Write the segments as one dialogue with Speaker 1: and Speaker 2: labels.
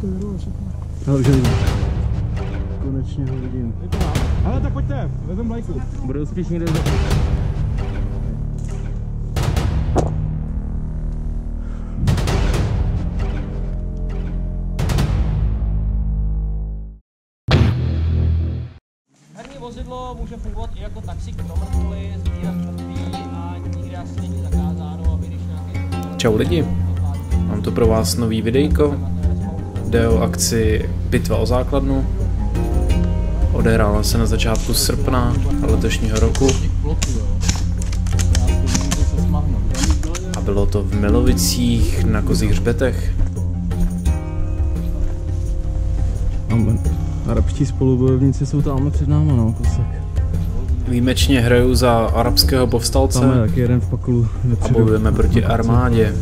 Speaker 1: Ale už ho vidím. Konečně ho vidím.
Speaker 2: Ale tak pojďte, vezem vlajku.
Speaker 1: Bude spíš někde za...
Speaker 3: Herní vozidlo může fungovat i jako taxík pro mrtvoly, sbírat mrtví a nikdy asi není zakázáno, aby když nějaký...
Speaker 4: Čau lidi, mám tu pro vás nový videjko. Jde o akci Bitva o základnu. Odehrála se na začátku srpna letošního roku. A bylo to v Milovicích na Kozích hřbetech.
Speaker 1: Arabští spolubojovníci jsou tam před náma, no, kousek.
Speaker 4: Výjimečně hraju za arabského povstalce
Speaker 1: Tam je taky jeden v paklu
Speaker 4: a bojujeme proti armádě.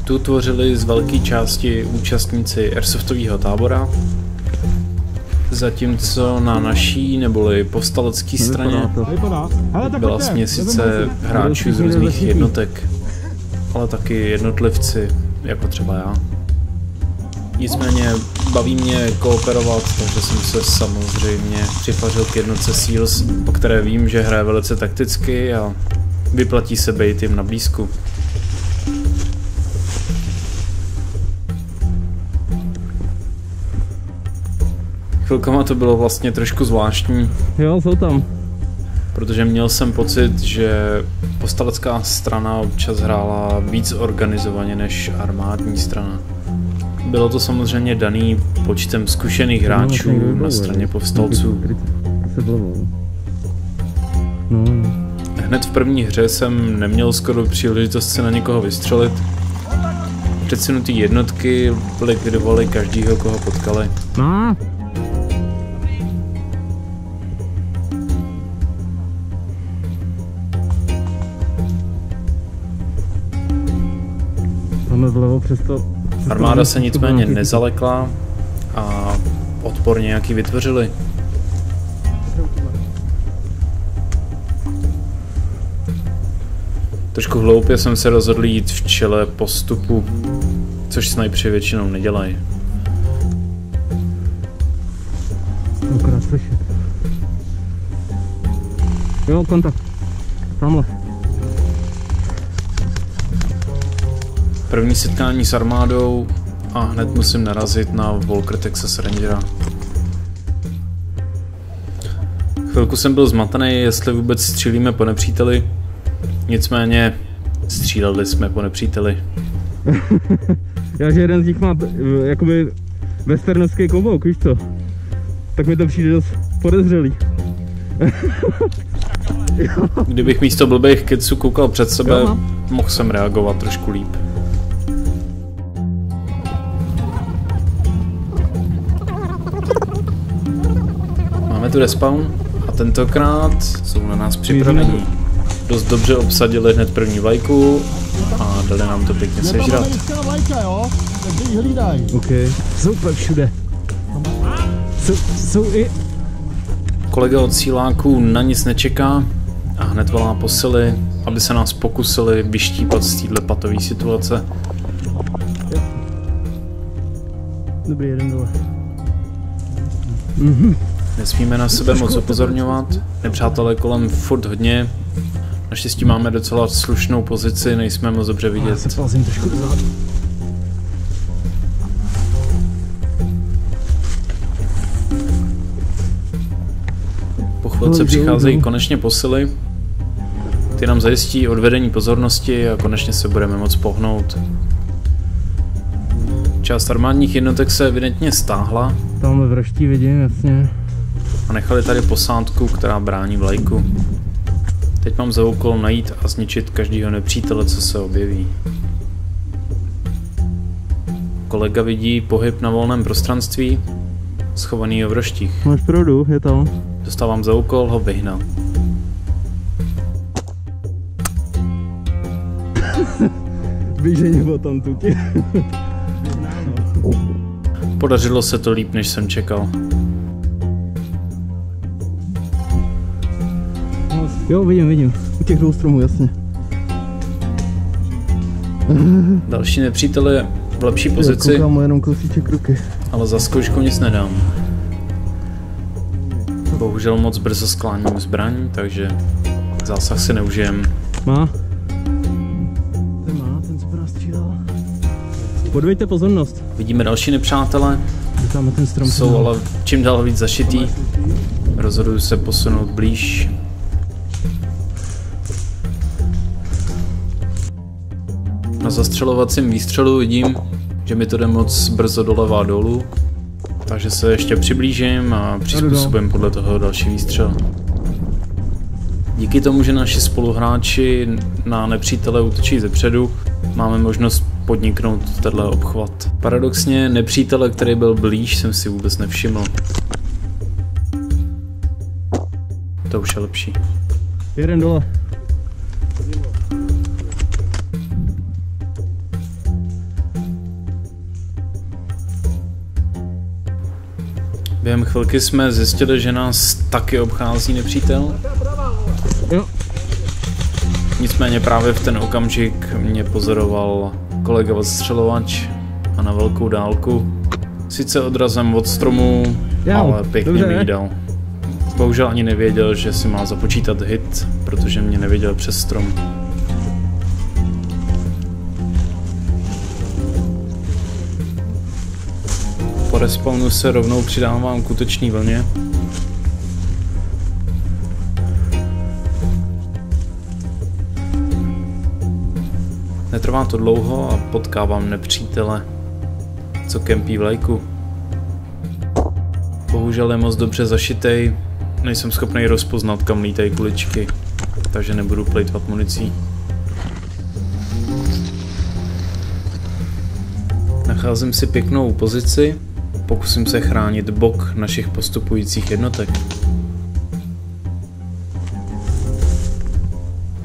Speaker 4: Tu tvořili z velké části účastníci airsoftového tábora, zatímco na naší neboli povstalecké straně byla směsice hráčů z různých jednotek, ale taky jednotlivci, jako třeba já. Nicméně baví mě kooperovat, takže jsem se samozřejmě připařil k jednotce SEALS, o které vím, že hraje velice takticky a vyplatí se bejt jim na blízku. Chvilkama to bylo vlastně trošku zvláštní.
Speaker 1: Jo, jsou tam.
Speaker 4: Protože měl jsem pocit, že povstalecká strana občas hrála víc organizovaně než armádní strana. Bylo to samozřejmě daný počtem zkušených hráčů na straně povstalců. Hned v první hře jsem neměl skoro příležitost se na někoho vystřelit. Předsunutý jednotky likvidovaly každýho, koho potkali. Armáda se nicméně nezalekla a odpor nějaký vytvořili. Trošku hloupě jsem se rozhodl jít v čele postupu, což snajpři většinou nedělají.
Speaker 1: Akorát slyšet. Jo, kontakt. Tamhle.
Speaker 4: První setkání s armádou a hned musím narazit na Walker Texas Rangera. Chvilku jsem byl zmatený, jestli vůbec střílíme po nepříteli. Nicméně stříleli jsme po nepříteli.
Speaker 1: Já, že jeden z nich má jakoby westernovský klobouk, víš co? Tak mi to přijde dost podezřelý.
Speaker 4: Kdybych místo blbých keců koukal před sebe, mohl jsem reagovat trošku líp. Máme tu respawn a tentokrát jsou na nás připraveni. Dost dobře obsadili hned první vlajku a dali nám to pěkně sežrat.
Speaker 1: OK, super všude. Jsou i...
Speaker 4: Kolega od síláků na nic nečeká a hned volá posily, aby se nás pokusili vyštípat z této patové situace.
Speaker 1: Dobrý, jeden dole.
Speaker 4: Nesmíme na sebe moc upozorňovat, nepřátelé kolem furt hodně. Naštěstí máme docela slušnou pozici, nejsme moc dobře vidět.
Speaker 1: Se plazím trošku dozadu.
Speaker 4: Po chvilce přicházejí konečně posily. Ty nám zajistí odvedení pozornosti a konečně se budeme moct pohnout. Část armádních jednotek se evidentně stáhla.
Speaker 1: Tamhle vraždí vidím, jasně.
Speaker 4: A nechali tady posádku, která brání vlajku. Teď mám za úkol najít a zničit každého nepřítele, co se objeví. Kolega vidí pohyb na volném prostranství, schovaný v roštích.
Speaker 1: Máš pravdu, je tam.
Speaker 4: Dostávám za úkol ho vyhnat.
Speaker 1: Běžení tam tuky.
Speaker 4: Podařilo se to líp, než jsem čekal.
Speaker 1: Jo, vidím. U těch dvou stromů, jasně.
Speaker 4: Další nepřítel je v lepší pozici,
Speaker 1: koukám jenom kousíček ruky.
Speaker 4: ale za zkoušku nic nedám. Bohužel moc brzo skláním zbraň, takže zásah si neužijem.
Speaker 1: Má? Ten co nás střílel. Podvejte pozornost.
Speaker 4: Vidíme další nepřátele,
Speaker 1: Ten strom
Speaker 4: jsou ale čím dál víc zašitý. Rozhoduju se posunout blíž. Na zastřelovacím výstřelu vidím, že mi to jde moc brzo doleva a dolů, takže se ještě přiblížím a přizpůsobím podle toho další výstřel. Díky tomu, že naši spoluhráči na nepřítele útočí zepředu, máme možnost podniknout tenhle obchvat. Paradoxně nepřítele, který byl blíž, jsem si vůbec nevšiml. To už je lepší.
Speaker 1: Jeden dole.
Speaker 4: Během chvilky jsme zjistili, že nás taky obchází nepřítel.
Speaker 1: Jo.
Speaker 4: Nicméně právě v ten okamžik mě pozoroval kolega odstřelovač a na velkou dálku. Sice odrazem od stromu, ale pěkně mi jí dal. Bohužel ani nevěděl, že si má započítat hit, protože mě neviděl přes strom. Po respawnu se rovnou přidávám k útoční vlně. Netrvá to dlouho a potkávám nepřítele, co kempí v lajku. Bohužel je moc dobře zašitej, nejsem schopný rozpoznat, kam lítají kuličky, takže nebudu plejtvat municí. Nacházím si pěknou pozici, pokusím se chránit bok našich postupujících jednotek.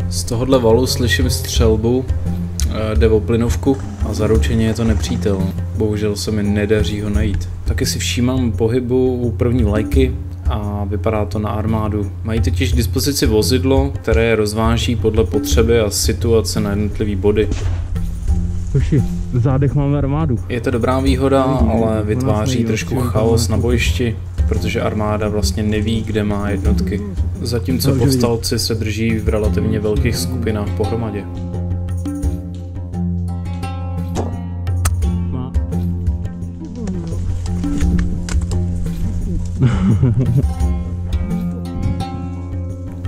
Speaker 4: Z tohohle valu slyším střelbu, jde o plynovku a zaručeně je to nepřítel. Bohužel se mi nedaří ho najít. Taky si všímám pohybu u první vlajky a vypadá to na armádu. Mají totiž k dispozici vozidlo, které je rozváží podle potřeby a situace na jednotlivý body.
Speaker 1: Hoši, v zádech máme armádu.
Speaker 4: Je to dobrá výhoda, ale vytváří trošku chaos na bojišti, protože armáda vlastně neví, kde má jednotky. Zatímco povstalci se drží v relativně velkých skupinách pohromadě.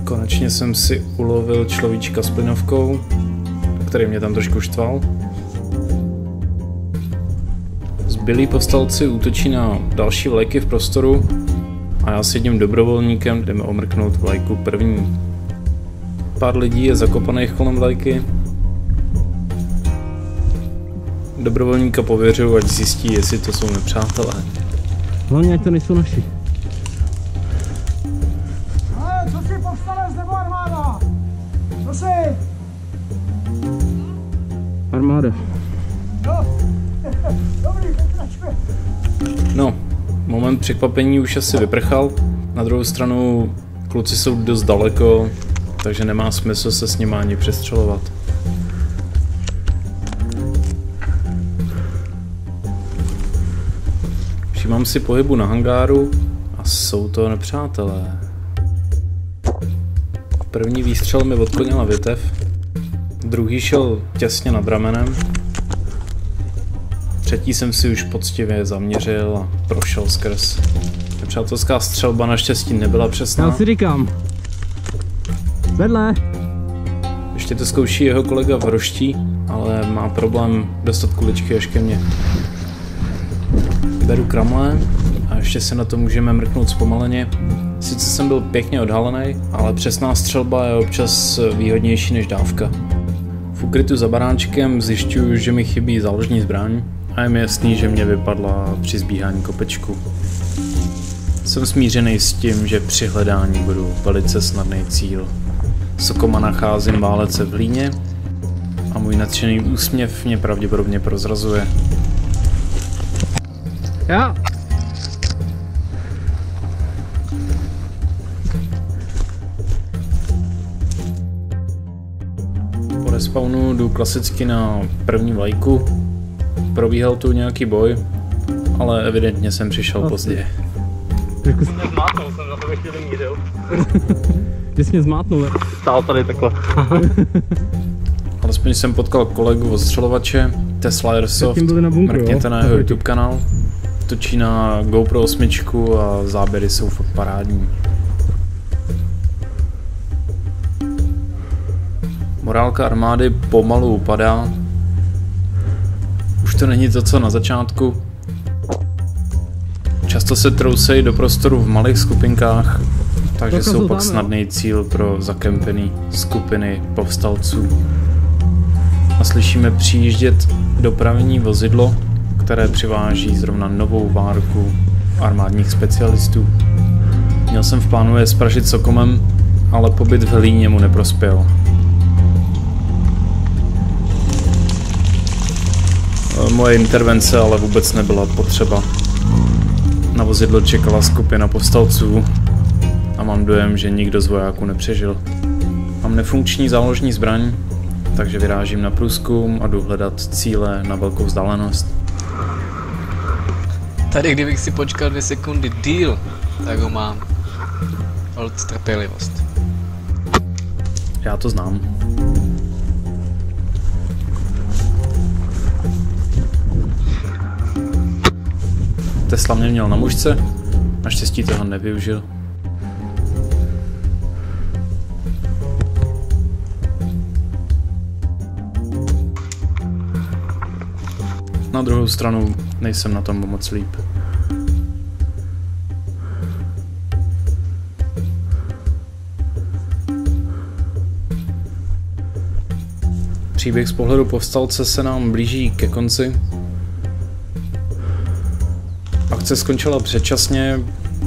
Speaker 4: Konečně jsem si ulovil človíčka s plynovkou, který mě tam trošku štval. Zbylí povstalci útočí na další vlajky v prostoru a já s jedním dobrovolníkem jdeme omrknout vlajku první. Pár lidí je zakopaných kolem vlajky. Dobrovolníka pověřuju, ať zjistí, jestli to jsou nepřátelé.
Speaker 1: Hlavně, ať to nejsou naši.
Speaker 2: Co si povstalec nebo armáda? Co si?
Speaker 1: Armáda.
Speaker 2: Dobrý, pokračuje.
Speaker 4: No, moment překvapení už asi vyprchal. Na druhou stranu kluci jsou dost daleko, takže nemá smysl se s nimi ani přestřelovat. Všímám si pohybu na hangáru a jsou to nepřátelé. První výstřel mi odklonila větev, druhý šel těsně nad ramenem, třetí jsem si už poctivě zaměřil a prošel skrz. Nepřátelská střelba naštěstí nebyla přesná.
Speaker 1: Já si říkám. Vedle.
Speaker 4: Ještě to zkouší jeho kolega v roští, ale má problém dostat kuličky až ke mně. Beru kramle a ještě se na to můžeme mrknout zpomaleně. Sice jsem byl pěkně odhalený, ale přesná střelba je občas výhodnější než dávka. V ukrytu za baráčkem zjišťuju, že mi chybí záložní zbraň a je mi jasný, že mě vypadla při zbíhání kopečku. Jsem smířený s tím, že při hledání budu velice snadný cíl. Sokoma nacházím válece v hlíně a můj nadšený úsměv mě pravděpodobně prozrazuje.
Speaker 1: Já.
Speaker 4: Po respawnu jdu klasicky na první vlajku. probíhal tu nějaký boj, ale evidentně jsem přišel pozdě.
Speaker 1: Trošku
Speaker 3: Mě zmátnul, jsem za to chvíli mířil.
Speaker 1: Ty jsi mě zmátnul.
Speaker 3: Stál tady takhle.
Speaker 4: Alespoň jsem potkal kolegu odstřelovače, Tesla Airsoft, mrkněte na jeho YouTube kanál. Točí na GoPro 8 a záběry jsou fakt parádní. Morálka armády pomalu upadá. Už to není to, co na začátku. Často se trousejí do prostoru v malých skupinkách, takže jsou pak snadný cíl pro zakempený skupiny povstalců. A slyšíme přijíždět dopravní vozidlo, které přiváží zrovna novou várku armádních specialistů. Měl jsem v plánu je spražit sokomem, ale pobyt v Hlíně mu neprospěl. Moje intervence ale vůbec nebyla potřeba. Na vozidlo čekala skupina povstalců a mám dojem, že nikdo z vojáků nepřežil. Mám nefunkční záložní zbraň, takže vyrážím na průzkum a jdu hledat cíle na velkou vzdálenost.
Speaker 5: Tady kdybych si počkal 2 sekundy díl, tak ho mám. Hold trpělivost.
Speaker 4: Já to znám. Tesla mě měl na mužce, naštěstí toho nevyužil. Na druhou stranu nejsem na tom moc líp. Příběh z pohledu povstalce se nám blíží ke konci. Akce skončila předčasně,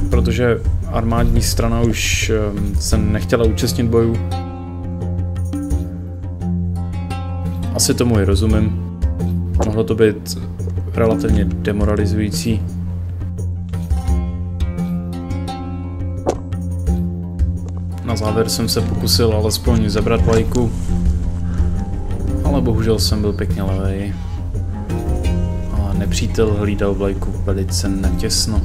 Speaker 4: protože armádní strana už se nechtěla účastnit bojů. Asi tomu i rozumím. Mohlo to být relativně demoralizující. Na závěr jsem se pokusil alespoň zabrat vlajku, ale bohužel jsem byl pěkně levej. A nepřítel hlídal vlajku velice netěsno.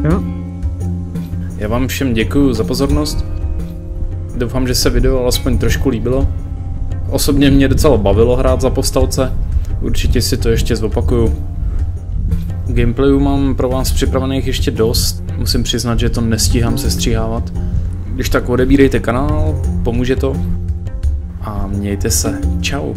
Speaker 1: Jo.
Speaker 4: Já vám všem děkuju za pozornost. Doufám, že se video alespoň trošku líbilo. Osobně mě docela bavilo hrát za povstalce. Určitě si to ještě zopakuju. Gameplayů mám pro vás připravených ještě dost. Musím přiznat, že to nestíhám sestříhávat. Když tak odebírejte kanál, pomůže to. A mějte se. Čau.